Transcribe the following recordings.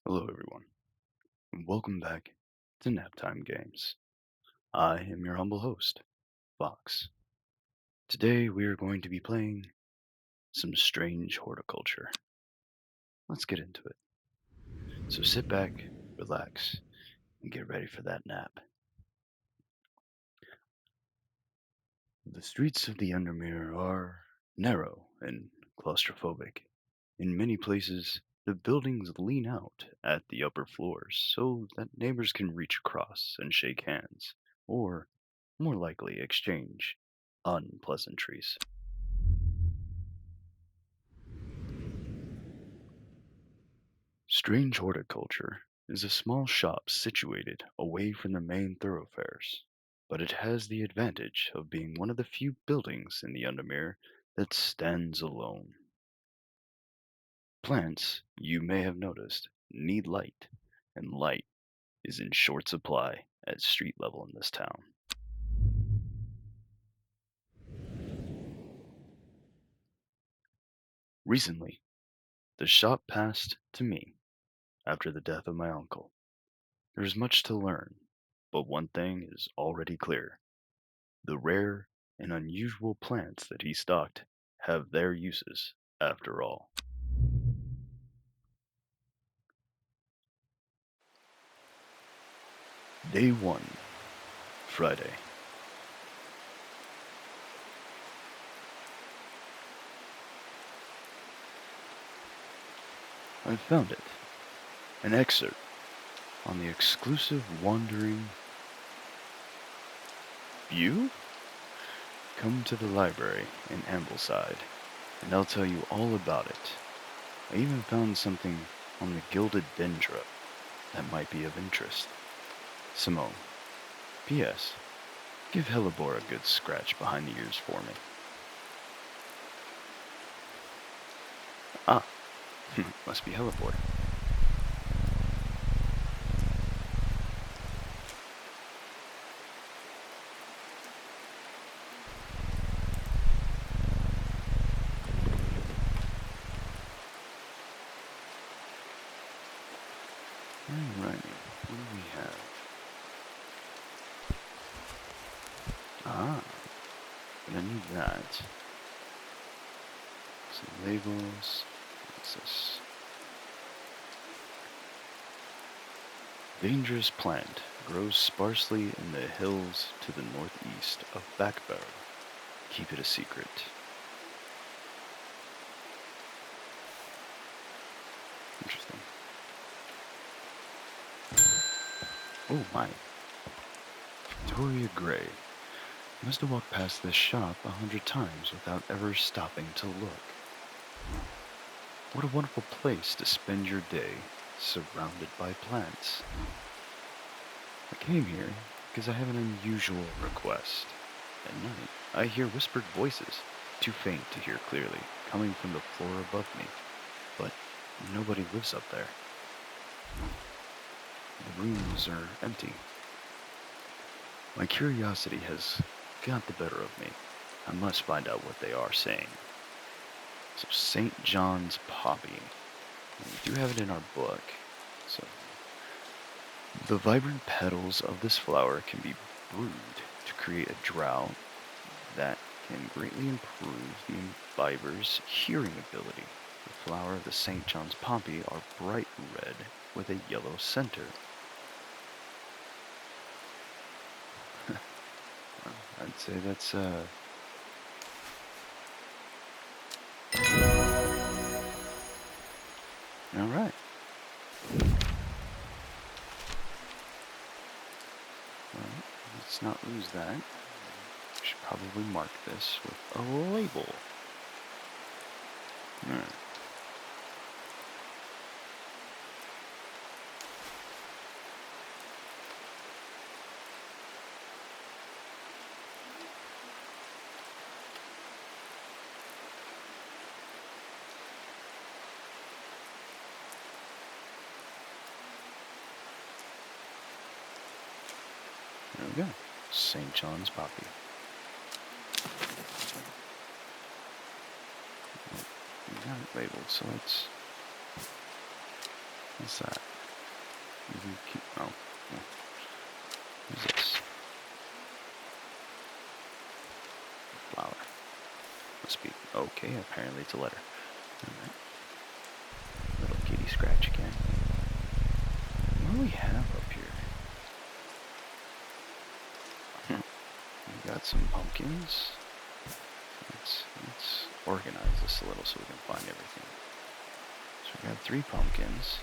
Hello, everyone, and welcome back to Naptime Games. I am your humble host, Fox. Today, we are going to be playing some strange horticulture. Let's get into it. So sit back, relax, and get ready for that nap. The streets of the Undermere are narrow and claustrophobic. In many places, the buildings lean out at the upper floors so that neighbors can reach across and shake hands, or more likely exchange unpleasantries. Strange Horticulture is a small shop situated away from the main thoroughfares, but it has the advantage of being one of the few buildings in the Undermere that stands alone. Plants, you may have noticed, need light, and light is in short supply at street level in this town. Recently, the shop passed to me after the death of my uncle. There is much to learn, but one thing is already clear. The rare and unusual plants that he stocked have their uses, after all. Day 1, Friday. I found it. An excerpt on the exclusive Wandering View? Come to the library in Ambleside, and I'll tell you all about it. I even found something on the gilded dendra that might be of interest. Simone. P.S. Give Hellebore a good scratch behind the ears for me. Ah, must be Hellebore. Alrighty, what do we have? Ah, gonna need that. Some labels. What's this? Dangerous plant grows sparsely in the hills to the northeast of Backbarrow. Keep it a secret. Interesting. Oh my. Victoria Gray. Must have walked past this shop 100 times without ever stopping to look. What a wonderful place to spend your day surrounded by plants. I came here because I have an unusual request. At night, I hear whispered voices, too faint to hear clearly, coming from the floor above me. But nobody lives up there. The rooms are empty. My curiosity has got the better of me. I must find out what they are saying. So St. John's Poppy. We do have it in our book. So the vibrant petals of this flower can be brewed to create a draught that can greatly improve the imbiber's hearing ability. The flower of the St. John's Poppy are bright red with a yellow center. I'd say that's all right. Well, let's not lose that. We should probably mark this with a label. All right. There we go. St. John's Poppy. We got it labeled, so let's. What's that? Oh, who's this? Flower. Must be okay. Apparently, it's a letter. Alright. Little kitty scratch again. What do we have up here? We got some pumpkins. Let's organize this a little so we can find everything. So we got 3 pumpkins.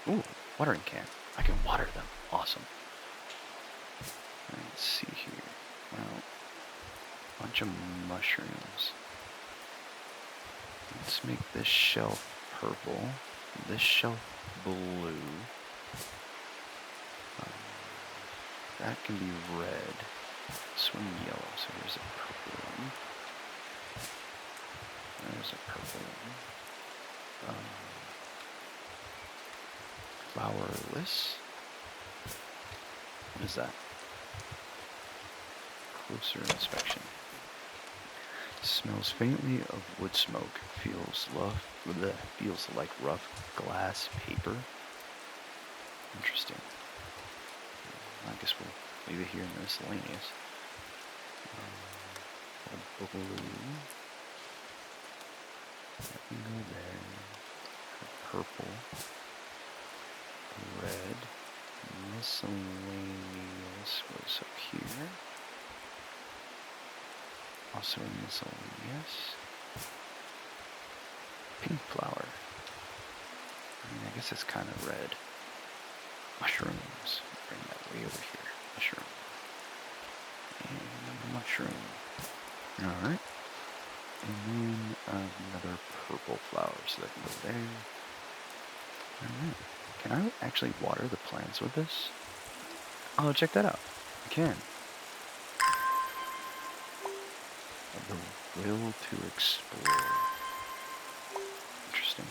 Ooh, watering can. I can water them. Awesome. Let's see here. Well, bunch of mushrooms. Let's make this shelf purple. This shelf blue. That can be red. This one yellow. So here's a purple one. There's a purple one. Flowerless. What is that? Closer inspection. Smells faintly of wood smoke. Feels like rough glass paper. Interesting. I guess we'll leave it here in the miscellaneous. Blue. That can go there. Purple. Red. Miscellaneous was up here. Also miscellaneous. Pink flower. I guess it's kind of red. Mushrooms. Bring that way over here. Mushroom. And mushroom. Alright. And then another purple flower, so that can go there. Alright. Can I actually water the plants with this? Oh, check that out. I can. The will to explore. Interesting.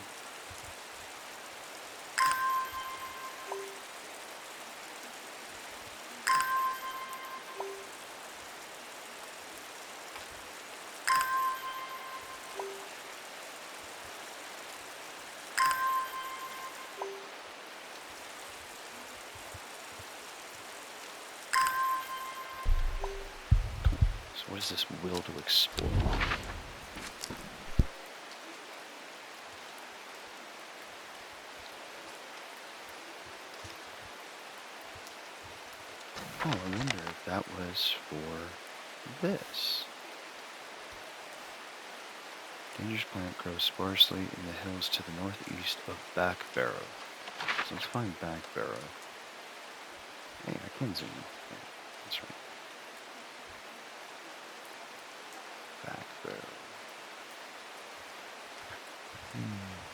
What is this will to explore? Oh, I wonder if that was for this. Dangerous plant grows sparsely in the hills to the northeast of Back Barrow. So let's find Back Barrow. Hey, I can zoom in. Yeah, that's right. Back Barrow.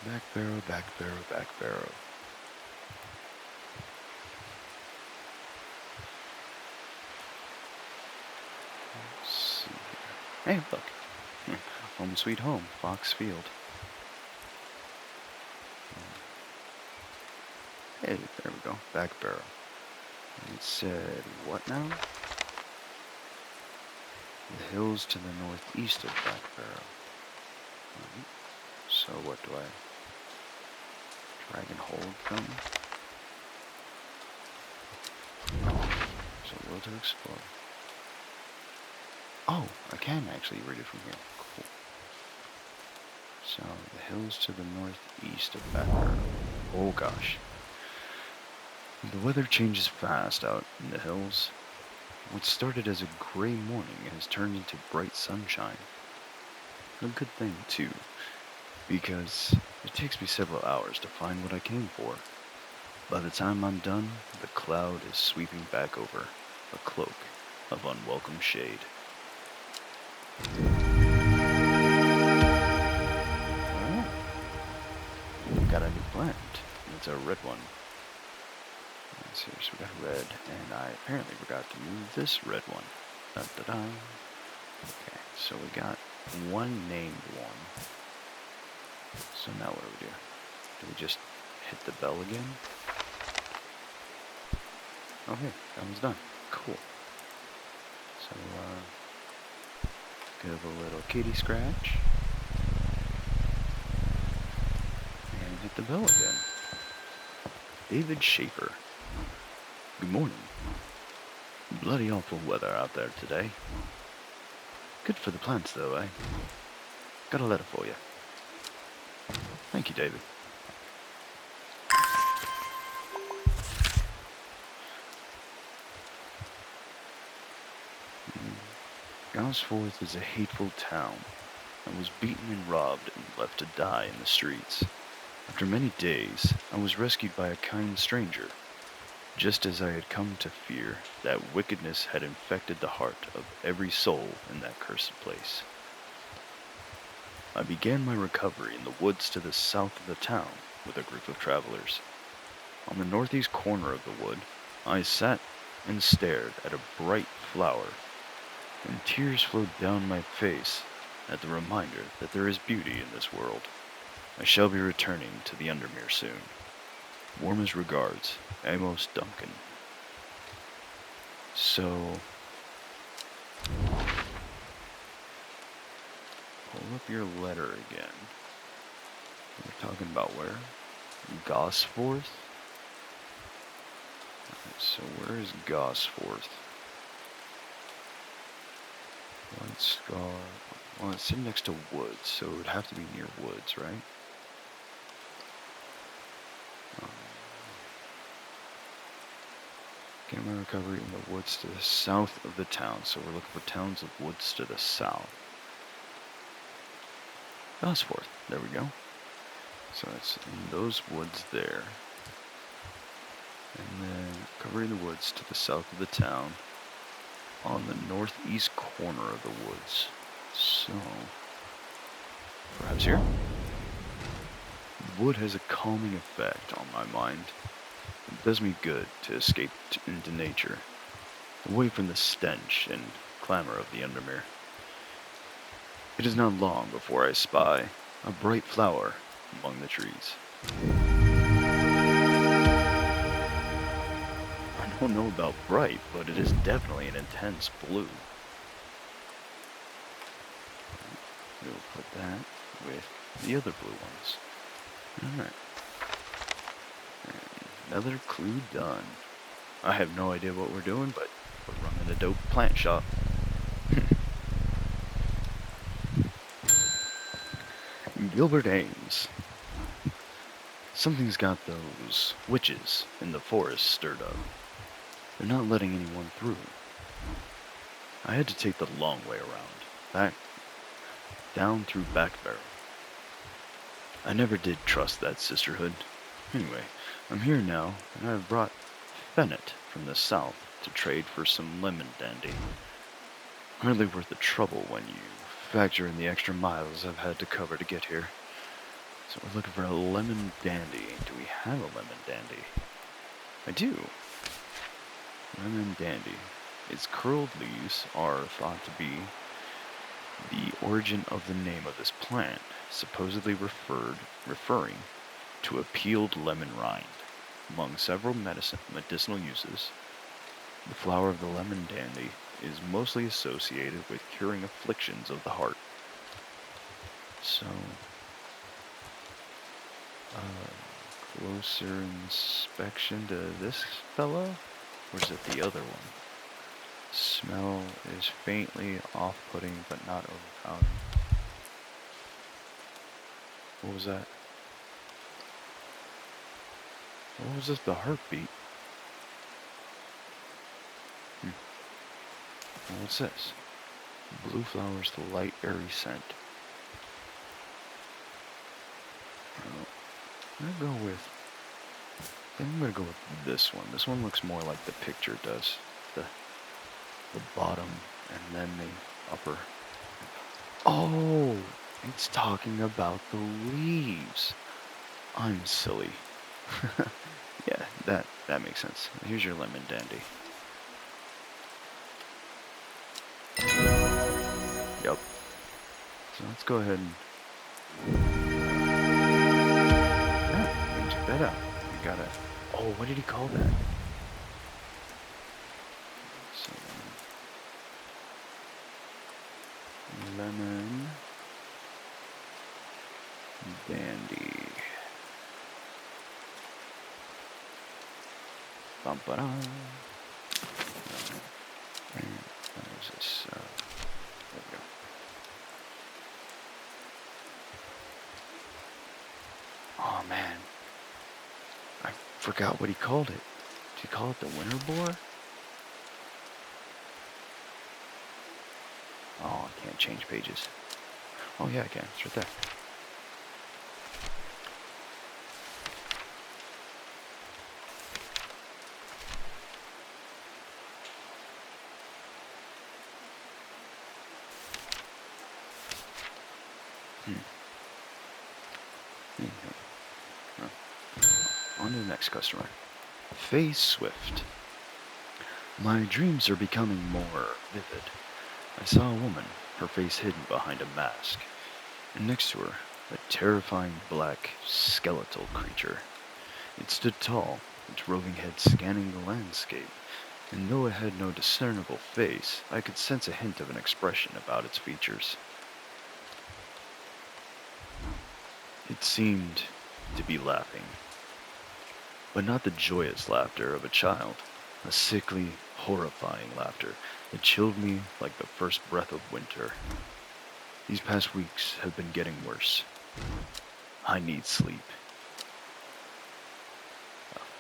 Back Barrow, Back Barrow, Back Barrow. Let's see here. Hey, look. Home sweet home, Fox Field. Hey, there we go. Back Barrow. It said, what now? The hills to the northeast of Back Barrow. So what do I drag and hold them? So will to explore. Oh, I can actually read it from here. Cool. So the hills to the northeast of Back Barrow. Oh gosh. The weather changes fast out in the hills. What started as a gray morning has turned into bright sunshine. A good thing, too, because it takes me several hours to find what I came for. By the time I'm done, the cloud is sweeping back over, a cloak of unwelcome shade. Alright. We've got a new plant. It's a red one. Let's see, so we got red, and I apparently forgot to move this red one. Da-da-da. Okay, so we got one named one. So now what do? Do we just hit the bell again? Okay, that one's done. Cool. So, give a little kitty scratch. the bell again. David Schaefer. Good morning. Bloody awful weather out there today. Good for the plants, though, eh? Got a letter for you. Thank you, David. Gosforth is a hateful town. I was beaten and robbed and left to die in the streets. After many days, I was rescued by a kind stranger. Just as I had come to fear, that wickedness had infected the heart of every soul in that cursed place. I began my recovery in the woods to the south of the town with a group of travelers. On the northeast corner of the wood, I sat and stared at a bright flower, and tears flowed down my face at the reminder that there is beauty in this world. I shall be returning to the Undermere soon. Warmest regards, Amos Duncan. So, pull up your letter again. We're talking about where? Gosforth? So where is Gosforth? White Scar. Well, it's sitting next to woods, so it would have to be near woods, right? Camera recovery in the woods to the south of the town, so we're looking for towns of woods to the south. Gosforth, there we go. So it's in those woods there. And then covering the woods to the south of the town on the northeast corner of the woods. So, perhaps here? The wood has a calming effect on my mind. It does me good to escape into nature, away from the stench and clamor of the Undermere. It is not long before I spy a bright flower among the trees. I don't know about bright, but it is definitely an intense blue. We'll put that with the other blue ones. Alright. Another clue done. I have no idea what we're doing, but we're running a dope plant shop. Gilbert Ames. Something's got those witches in the forest stirred up. They're not letting anyone through. I had to take the long way around, back, down through Backbarrel. I never did trust that sisterhood. Anyway, I'm here now, and I've brought Fennett from the south to trade for some lemon dandy. Hardly worth the trouble when you factor in the extra miles I've had to cover to get here. So we're looking for a lemon dandy. Do we have a lemon dandy? I do. Lemon dandy. Its curled leaves are thought to be the origin of the name of this plant, supposedly referring to a peeled lemon rind. Among several medicinal uses, the flower of the lemon dandy is mostly associated with curing afflictions of the heart. So, closer inspection to this fellow? Or is it the other one? Smell is faintly off-putting, but not overpowering. What was that? What was this? The heartbeat? What's this? Blue flowers, the light, airy scent. I'm gonna go with this one. This one looks more like the picture does. The bottom and then the upper. Oh, it's talking about the leaves. I'm silly. Yeah, that makes sense. Here's your lemon dandy. Yep. So let's go ahead and check that out. We got a. Oh, what did he call that? So, lemon dandy. Bum, ba-dum. And what is this? There we go. Oh man, I forgot what he called it. Did he call it the winter boar? Oh, I can't change pages. Oh yeah, I can. It's right there. On to the next customer. Faye Swift. My dreams are becoming more vivid. I saw a woman, her face hidden behind a mask, and next to her, a terrifying black, skeletal creature. It stood tall, its roving head scanning the landscape, and though it had no discernible face, I could sense a hint of an expression about its features. It seemed to be laughing, but not the joyous laughter of a child, a sickly, horrifying laughter that chilled me like the first breath of winter. These past weeks have been getting worse. I need sleep.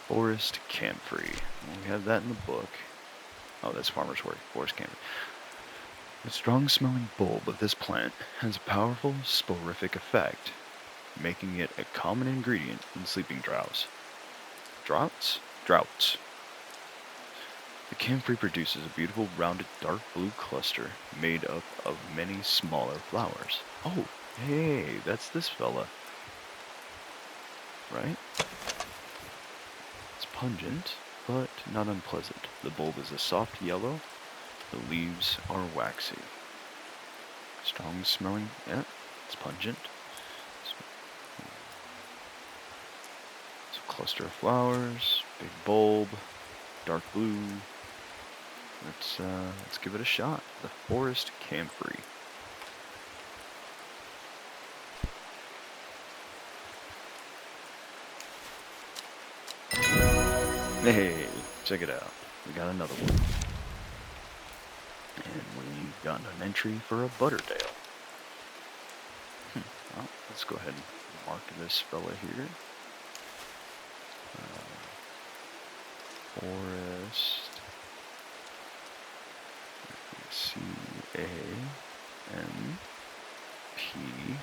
Forest camphor. We have that in the book. Oh, that's farmer's work. Forest camphor. The strong-smelling bulb of this plant has a powerful sporific effect, making it a common ingredient in sleeping draughts. Droughts. The camphor produces a beautiful rounded dark blue cluster made up of many smaller flowers. Oh, hey, that's this fella, right? It's pungent, but not unpleasant. The bulb is a soft yellow. The leaves are waxy. Strong smelling, yeah, it's pungent. It's a cluster of flowers, big bulb, dark blue. Let's give it a shot. The forest camphor. Hey, check it out. We got another one. And we've gotten an entry for a Butterdale. Well, let's go ahead and mark this fella here. Forest. Camphy.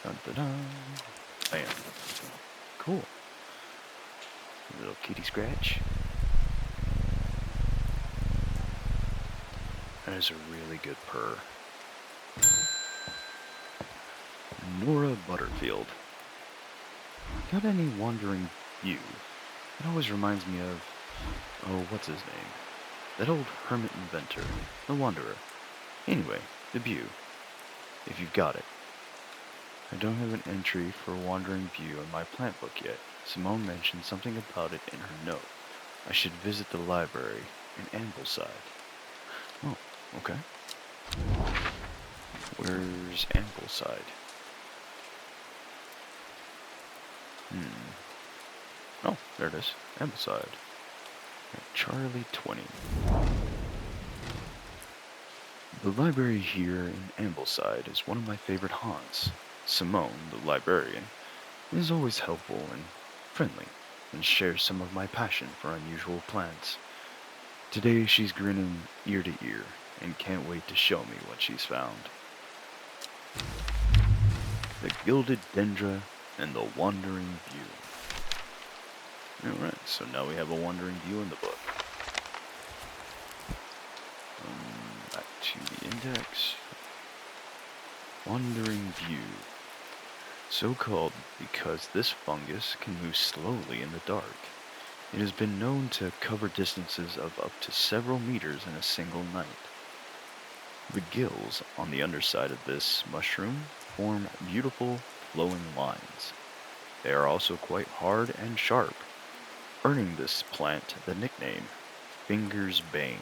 Dun dun dun. Bam. Cool. A little kitty scratch. That is a really good purr. Nora Butterfield. Got any wandering view? It always reminds me of, oh, what's his name? That old hermit inventor, the Wanderer. Anyway, the View, if you've got it. I don't have an entry for Wandering View in my plant book yet. Simone mentioned something about it in her note. I should visit the library in Ambleside. Oh, okay. Where's Ambleside? Oh, there it is. Ambleside. Charlie 20. The library here in Ambleside is one of my favorite haunts. Simone, the librarian, is always helpful and friendly, and shares some of my passion for unusual plants. Today she's grinning ear to ear, and can't wait to show me what she's found. The Gilded Dendra and the Wandering View. Alright, so now we have a Wandering View in the book. Back to the index. Wandering View. So called because this fungus can move slowly in the dark. It has been known to cover distances of up to several meters in a single night. The gills on the underside of this mushroom form beautiful flowing lines. They are also quite hard and sharp, earning this plant the nickname Finger's Bane.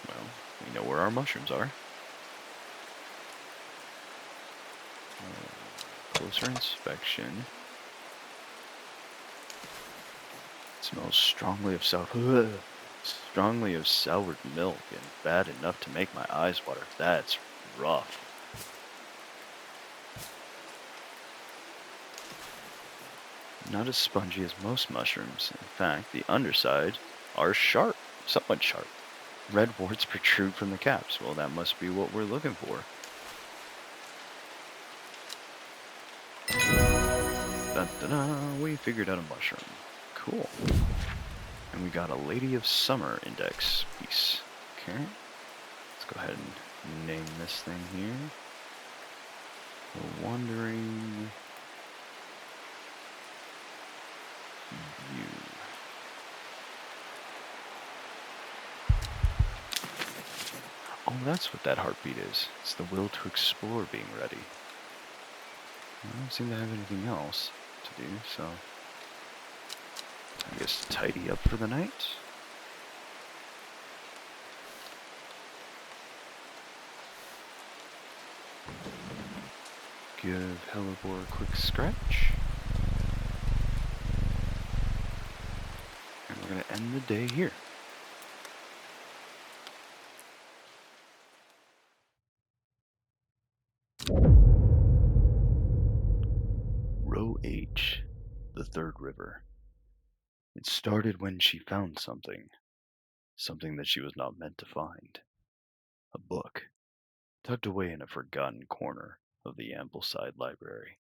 Well, we know where our mushrooms are. closer inspection. It smells strongly of strongly of soured milk and bad enough to make my eyes water. That's rough. Not as spongy as most mushrooms. In fact, the underside are sharp, somewhat sharp. Red warts protrude from the caps. Well, that must be what we're looking for. Da-da-da, we figured out a mushroom. Cool. And we got a Lady of Summer index piece. Okay. Let's go ahead and name this thing here. The Wandering View. Oh, that's what that heartbeat is. It's the will to explore being ready. I don't seem to have anything else to do, so I guess tidy up for the night. Give Hellebore a quick scratch. And we're going to end the day here. Row H, the third river. It started when she found something. Something that she was not meant to find. A book, tucked away in a forgotten corner of the Ambleside Library.